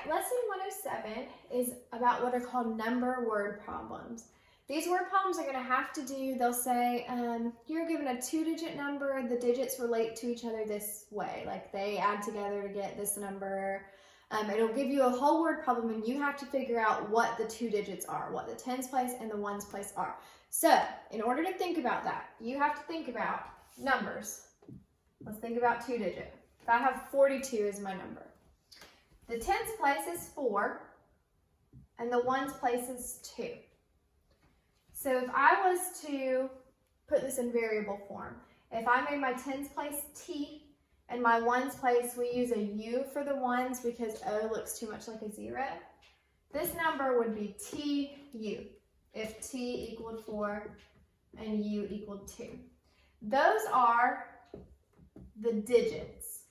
lesson 107 is about what are called number word problems. These word problems are going to have to do, they'll say, you're given a two-digit number, the digits relate to each other this way, like they add together to get this number. It'll give you a whole word problem and you have to figure out what the two digits are, what the tens place and the ones place are. So, in order to think about that, you have to think about numbers. Let's think about two-digit. If I have 42 as my number, the tens place is 4 and the ones place is 2. So if I was to put this in variable form, if I made my tens place t and my ones place, we use a u for the ones because o looks too much like a 0. This number would be tu if t equaled 4 and u equaled 2. Those are the digits.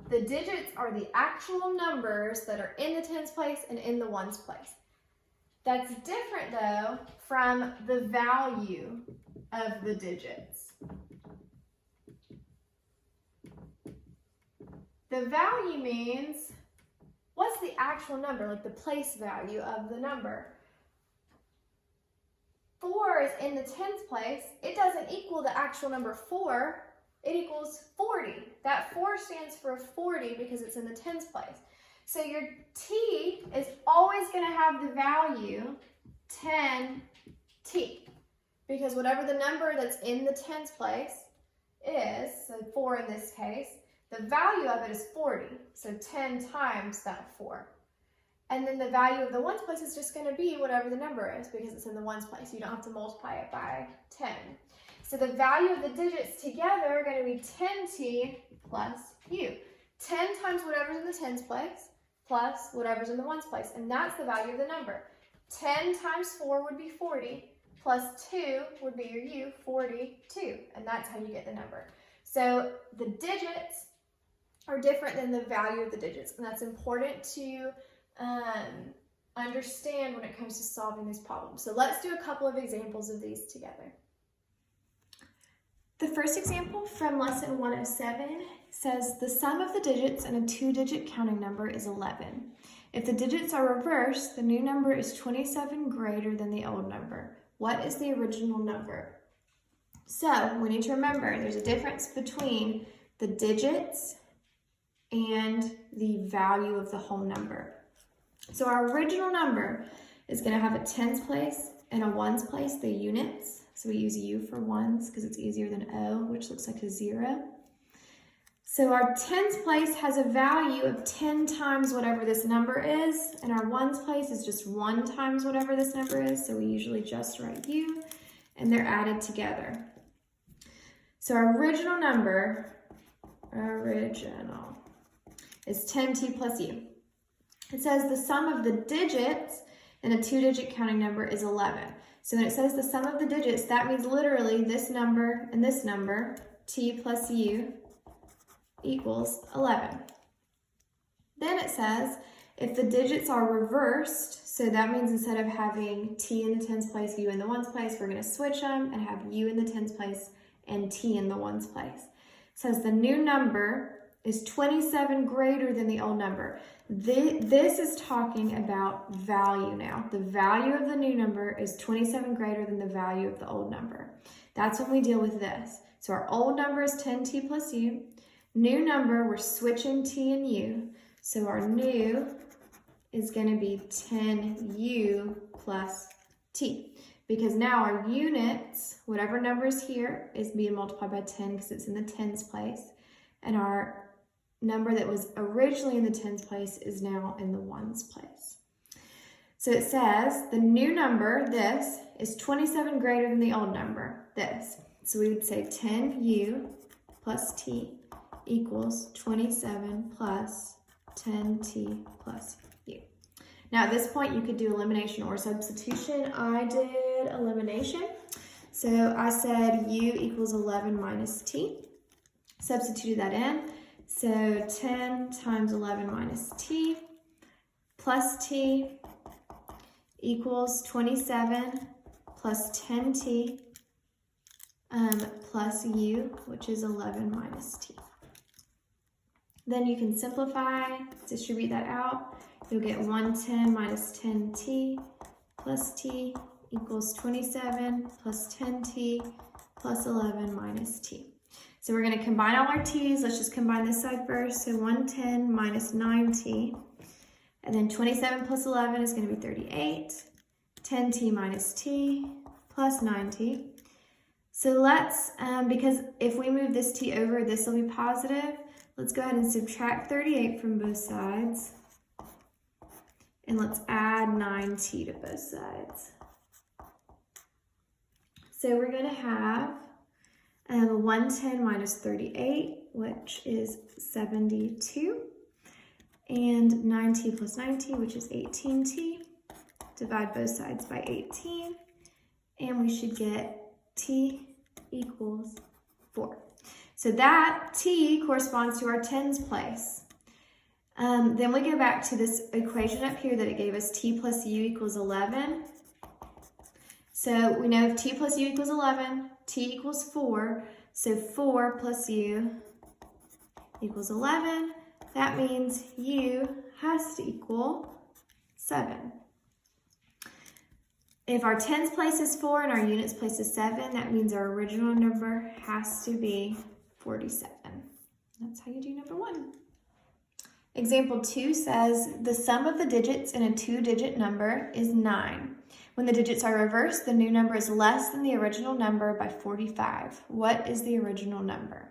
The digits are the actual numbers that are in the tens place and in the ones place. That's different though from the value of the digits. The value means what's the actual number, like the place value of the number. 4 is in the tens place. It doesn't equal the actual number 4. It equals 40. That 4 stands for 40 because it's in the tens place. So your t is always going to have the value 10t because whatever the number that's in the tens place is, so 4 in this case, the value of it is 40. So 10 times that 4. And then the value of the ones place is just going to be whatever the number is because it's in the ones place. You don't have to multiply it by 10. So the value of the digits together are going to be 10t plus u. 10 times whatever's in the tens place plus whatever's in the ones place. And that's the value of the number. 10 times 4 would be 40 plus 2 would be your u, 42. And that's how you get the number. So the digits are different than the value of the digits. And that's important to understand when it comes to solving these problems. So let's do a couple of examples of these together. The first example from lesson 107 says the sum of the digits in a two-digit counting number is 11. If the digits are reversed, the new number is 27 greater than the old number. What is the original number? So we need to remember there's a difference between the digits and the value of the whole number. So our original number is going to have a tens place and a ones place, the units. So we use u for ones because it's easier than o, which looks like a 0. So our tens place has a value of 10 times whatever this number is, and our ones place is just 1 times whatever this number is, so we usually just write u, and they're added together. So our original number, is 10t plus u. It says the sum of the digits in a two-digit counting number is 11. So when it says the sum of the digits, that means literally this number and this number, t plus u, equals 11. Then it says if the digits are reversed, so that means instead of having t in the tens place, u in the ones place, we're going to switch them and have u in the tens place and t in the ones place. It says the new number is 27 greater than the old number. This is talking about value now. The value of the new number is 27 greater than the value of the old number. That's when we deal with this. So our old number is 10t plus u. New number, we're switching t and u. So our new is going to be 10u plus t. Because now our units, whatever number is here, is being multiplied by 10 because it's in the tens place. And our number that was originally in the tens place is now in the ones place. So it says the new number, this, is 27 greater than the old number, this. So we would say 10u plus t equals 27 plus 10t plus u. Now at this point you could do elimination or substitution. I did elimination. So I said u equals 11 minus t. Substituted that in. So 10 times 11 minus t plus t equals 27 plus 10t plus u, which is 11 minus t. Then you can simplify, distribute that out. you'll get 110 minus 10t plus t equals 27 plus 10t plus 11 minus t. So we're going to combine all our t's. Let's just combine this side first. So 110 minus 9t, and then 27 plus 11 is going to be 38. 10t minus t plus 9t. So let's, because if we move this t over, this will be positive. Let's go ahead and subtract 38 from both sides. And let's add 9t to both sides. So we're going to have 110 minus 38, which is 72. And 9t plus 9t, which is 18t. Divide both sides by 18. And we should get t equals 4. So that t corresponds to our tens place. Then we go back to this equation up here that it gave us t plus u equals 11. So we know if t plus u equals 11, t equals 4. So 4 plus u equals 11. That means u has to equal 7. If our tens place is 4 and our units place is 7, that means our original number has to be 47. That's how you do number 1. Example 2 says the sum of the digits in a 2-digit number is 9. When the digits are reversed, the new number is less than the original number by 45. What is the original number?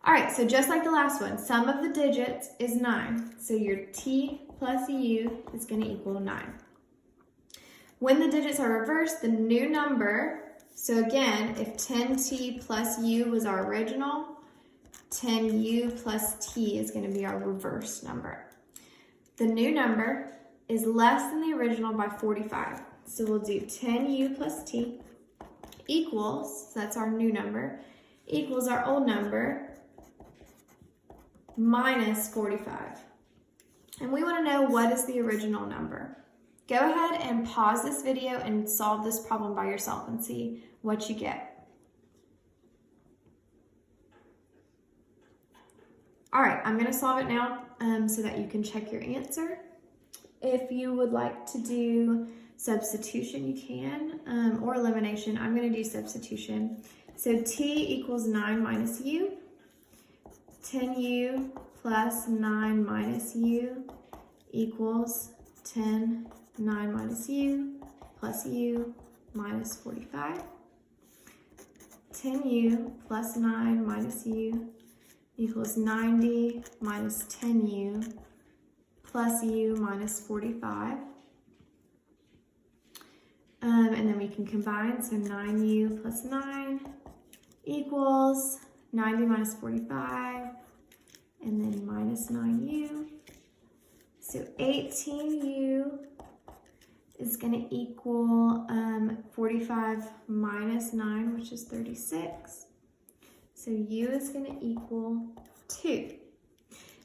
All right, so just like the last one, sum of the digits is 9. So your t plus u is going to equal 9. When the digits are reversed, the new number, so again, if 10t plus u was our original, 10u plus t is going to be our reverse number. The new number is less than the original by 45. So we'll do 10u plus t equals, so that's our new number, equals our old number minus 45. And we want to know what is the original number. Go ahead and pause this video and solve this problem by yourself and see what you get. All right, I'm going to solve it now so that you can check your answer. If you would like to do substitution, you can, or elimination. I'm going to do substitution. So t equals 9 minus u. 10u plus 9 minus u equals 10, 9 minus u plus u minus 45. 10u plus 9 minus u equals 90 minus 10u plus u minus 45. And then we can combine, so 9u plus 9 equals 90 minus 45, and then minus 9u. So 18u is going to equal 45 minus 9, which is 36. So u is going to equal 2.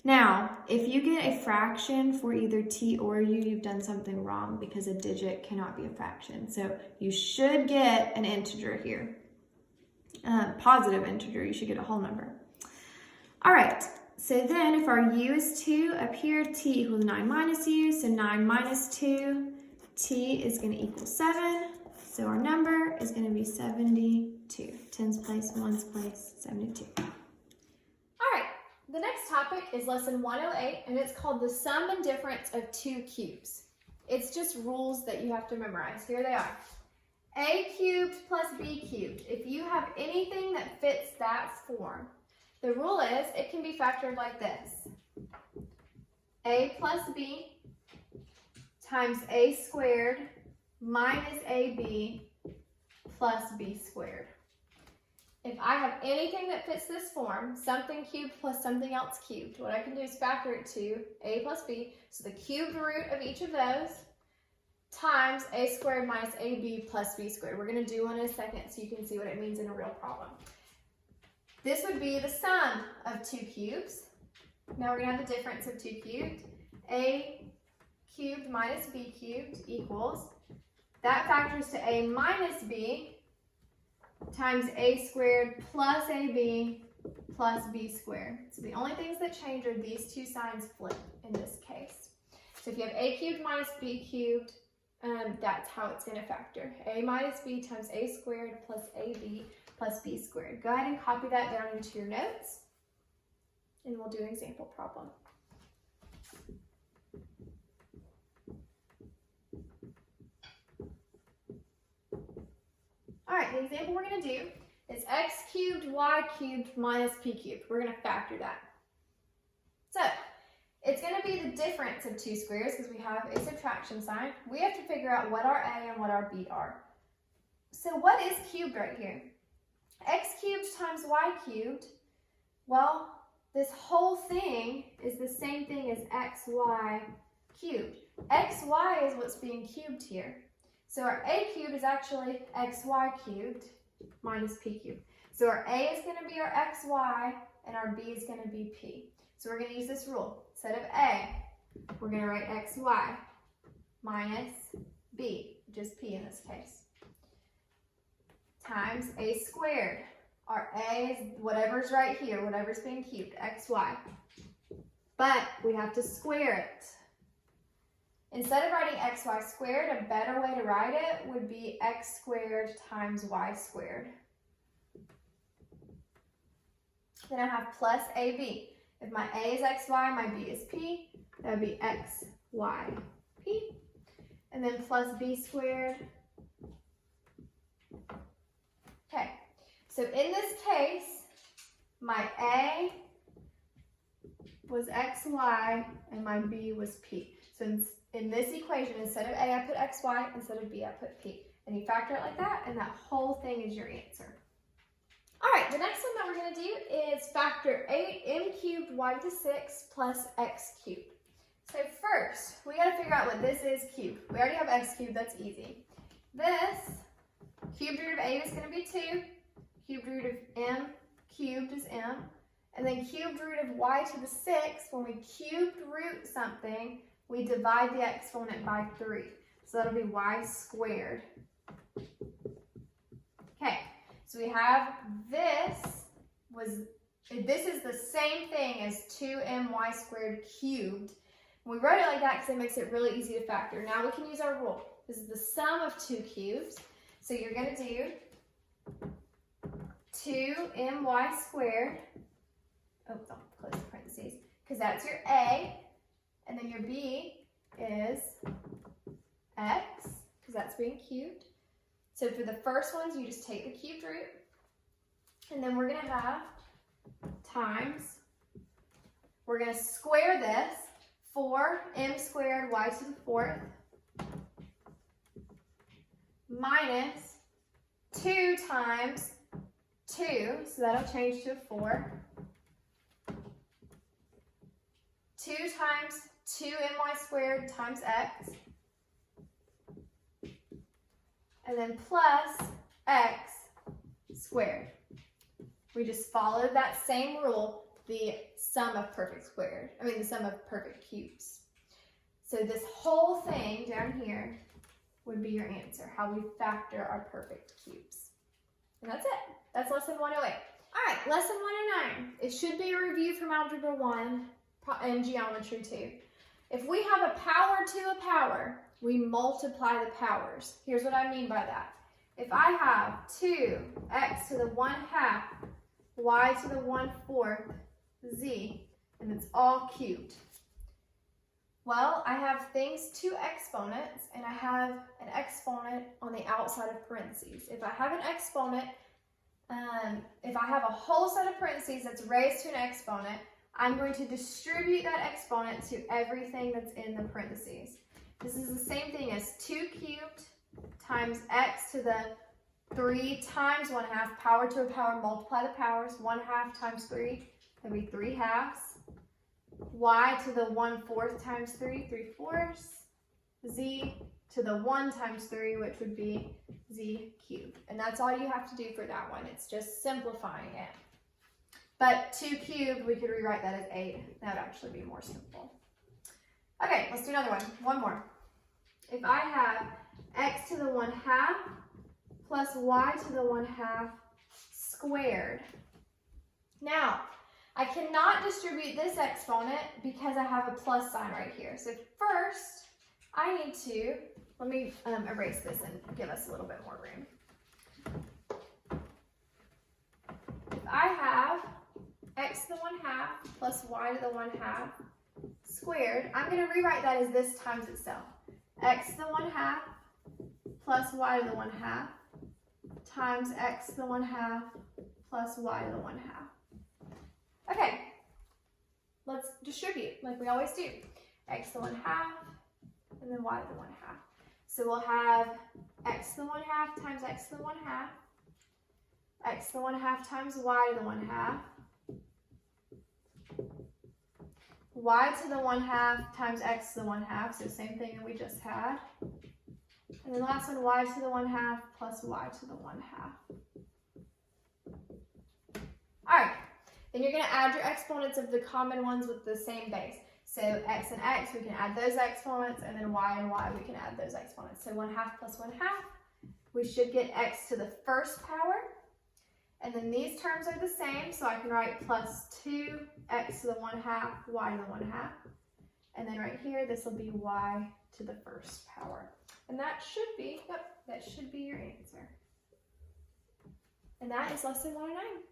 Now, if you get a fraction for either t or u, you've done something wrong because a digit cannot be a fraction. So you should get an integer here. Positive integer, you should get a whole number. All right, so then if our u is 2, up here t equals 9 minus u, so 9 minus 2, t is going to equal 7. So our number is going to be 72. Tens place, ones place, 72. The next topic is lesson 108, and it's called the sum and difference of two cubes. It's just rules that you have to memorize. Here they are. A cubed plus B cubed. If you have anything that fits that form, the rule is it can be factored like this. A plus B times A squared minus AB plus B squared. If I have anything that fits this form, something cubed plus something else cubed, what I can do is factor it to a plus b, so the cubed root of each of those, times a squared minus ab plus b squared. We're going to do one in a second so you can see what it means in a real problem. This would be the sum of two cubes. Now we're going to have the difference of two cubed. A cubed minus b cubed equals, that factors to a minus b, times a squared plus ab plus b squared. So the only things that change are these two signs flip in this case. So if you have a cubed minus b cubed, that's how it's going to factor. A minus b times a squared plus ab plus b squared. Go ahead and copy that down into your notes, and we'll do an example problem. All right, the example we're going to do is x cubed y cubed minus p cubed. We're going to factor that. So it's going to be the difference of two squares because we have a subtraction sign. We have to figure out what our a and what our b are. So what is cubed right here? X cubed times y cubed. Well, this whole thing is the same thing as xy cubed. Xy is what's being cubed here. So our a cubed is actually xy cubed minus p cubed. So our a is going to be our xy and our b is going to be p. So we're going to use this rule. Instead of a, we're going to write xy minus b, which is p in this case, times a squared. Our a is whatever's right here, whatever's being cubed, xy. But we have to square it. Instead of writing xy squared, a better way to write it would be x squared times y squared. Then I have plus ab. If my a is xy, my b is p, that would be x, y, p. And then plus b squared. Okay, so in this case, my a was xy and my b was p. So in this equation, instead of a, I put xy, instead of b, I put p. And you factor it like that, and that whole thing is your answer. All right, the next one that we're going to do is factor 8m cubed y to the 6 plus x cubed. So first, we got to figure out what this is cubed. We already have x cubed, that's easy. This, cubed root of 8 is going to be 2. Cubed root of m cubed is m. And then cubed root of y to the 6, when we cubed root something, we divide the exponent by 3. So that'll be y squared. Okay. So we have this is the same thing as 2my squared cubed. We wrote it like that because it makes it really easy to factor. Now we can use our rule. This is the sum of two cubes. So you're going to do 2my squared. Oh, don't close the parentheses. Because that's your a. And then your b is x, because that's being cubed. So for the first ones, you just take the cubed root, and then we're going to have times, we're going to square this, 4m squared y to the 4th minus 2 times 2, so that'll change to a 4, 2 times 2my squared times x, and then plus x squared. We just followed that same rule, the sum of perfect cubes. So this whole thing down here would be your answer, how we factor our perfect cubes. And that's it. That's lesson 108. All right, lesson 109. It should be a review from Algebra 1 and Geometry 2. If we have a power to a power, we multiply the powers. Here's what I mean by that. If I have 2x to the 1/2, y to the 1/4, z, and it's all cubed. Well, I have things, two exponents, and I have an exponent on the outside of parentheses. If I have an exponent, if I have a whole set of parentheses that's raised to an exponent, I'm going to distribute that exponent to everything that's in the parentheses. This is the same thing as 2 cubed times x to the 3 times 1/2, power to a power, multiply the powers, 1/2 times 3, that'd be 3/2. Y to the 1/4 times 3, 3/4. Z to the 1 times 3, which would be z cubed. And that's all you have to do for that one. It's just simplifying it. But 2 cubed, we could rewrite that as 8. That would actually be more simple. Okay, let's do another one. One more. If I have x to the 1/2 plus y to the 1/2 squared. Now, I cannot distribute this exponent because I have a plus sign right here. So first, I need to, let me erase this and give us a little bit more room. If I have x to the 1/2 plus y to the 1/2 squared, I'm going to rewrite that as this times itself. X to the 1/2 plus y to the 1/2 times x to the 1/2 plus y to the 1/2. Okay, let's distribute like we always do. X to the 1/2 and then y to the 1/2. So we'll have x to the 1/2 times x to the 1/2, x to the 1/2 times y to the 1/2, y to the 1/2 times x to the 1/2, so same thing that we just had. And then last one, y to the 1/2 plus y to the 1/2. All right, then you're going to add your exponents of the common ones with the same base. So x and x, we can add those exponents, and then y and y, we can add those exponents. So 1/2 plus 1/2, we should get x to the first power. And then these terms are the same, so I can write plus 2x to the 1/2, y to the 1/2. And then right here, this will be y to the first power. And that should be, yep, that should be your answer. And that is lesson 109.